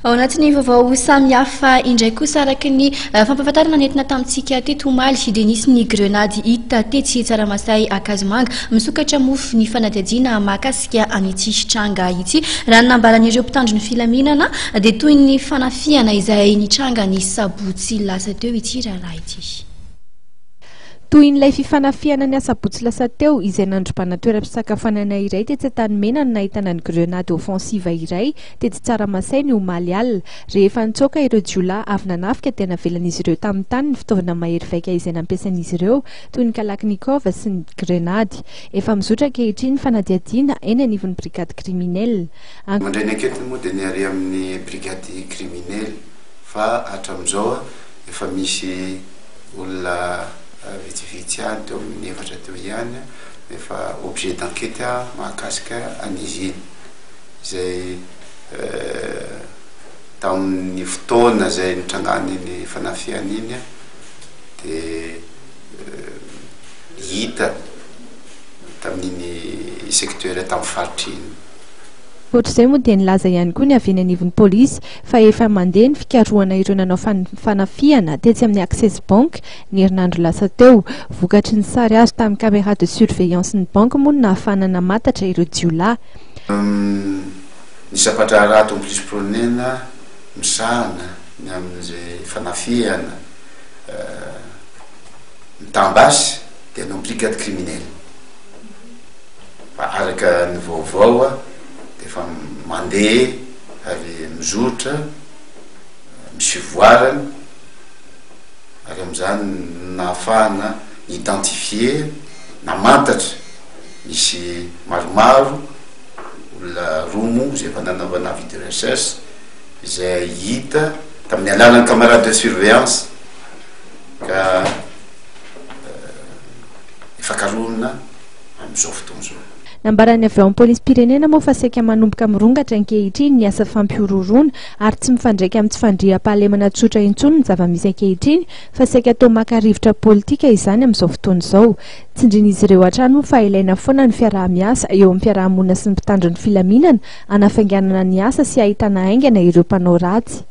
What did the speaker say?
Ao anatin'ny vaovao samihafa indray kosa araky ny fampahafantarana nentina tamintsika teto Omaly dia nisy ny grenady hita tetsy Tsaramasay Akazomanga misokatra mofo ny fanadihadiana mahakasika an'ity tranga ity. Raha nambaran'ireo mpitandro ny filaminana dia toy ny fanafiana izay nitranga ny sabotsy lasa teo ity raharaha ity. Toy in'ilay fifanafiana ny asabotsy lasa teo izay nandrobana toeram-pisakafoanana iray tetsy Antanimena no nahitana ny grenady offensiva iray tetsy Tsaramasay ny Omaly alina. Rehefa nitsoaka ireo jiolahy avy nanafika dia navelan'izy ireo tamin'ny tany ny fitaovana mahery vaika izay nampiasain'izy ireo toy ny kalaknikov sy ny grenady. Efa mizotra ankehitriny fanadihadiana eny anivon'ny brigady kriminel. Mandrainy anketiny moa dia niary amin'ny brigady kriminel fa hatramin'izao efa misy olona vitsivitsy ihany teo amin'ny efatra teo ihany efa objet d'enquête mahakasika an'izy iny izay tamin'ny fotoana izay nitrangany ny fanafiana iny dia hita tamin'iny secteur tamin'ny faritra iny. Ohatr'izay moa dia nilaza ihany koa ny avy eny anivon'ny polisy fa efa mandeha ny fikarohana ireo nanao fanafiana tetsy amin'ny Access Bank ny herinandro lasa teo. Vokatry ny sary azo tamin'ny caméra de surveillance ny banque moa no nahafahana namatatra ireo jiolahy. Ny sapatra rato plus pronena misahana ny amin'izay fanafiana mitambasy dia no brigade criminel fa araka ny vaovao efa mandeha ary mizotra misy voarana ary amin'izany nahafahana identifier namantatra misy maromaro olona romo izay efa nanaovana video recherche izay hita tamin'ny alalan'ny camarade de surveillance ka efa karohana amin'izao fotoana izao. Nambarany avy ao amin'ny polisy-pirenena moa fa saika manomboka mirongatra ankehitriny ny asa fampiroroana ary tsy mifandraika amin'ny tsy fandriam-pahalemana tsotra intsony ny zava-misy ankehitriny fa saika atao maka-rivotra politika izany amin'izao fotoana izao. Tsindrin'izy ireo hatrany fa ilaina foana ny fiaraha-miasa eo amin'ny fiarahamonina sy ny mpitandro ny filaminana anafainganana ny asa sy ahitana haingana ireo mpanao ratsy.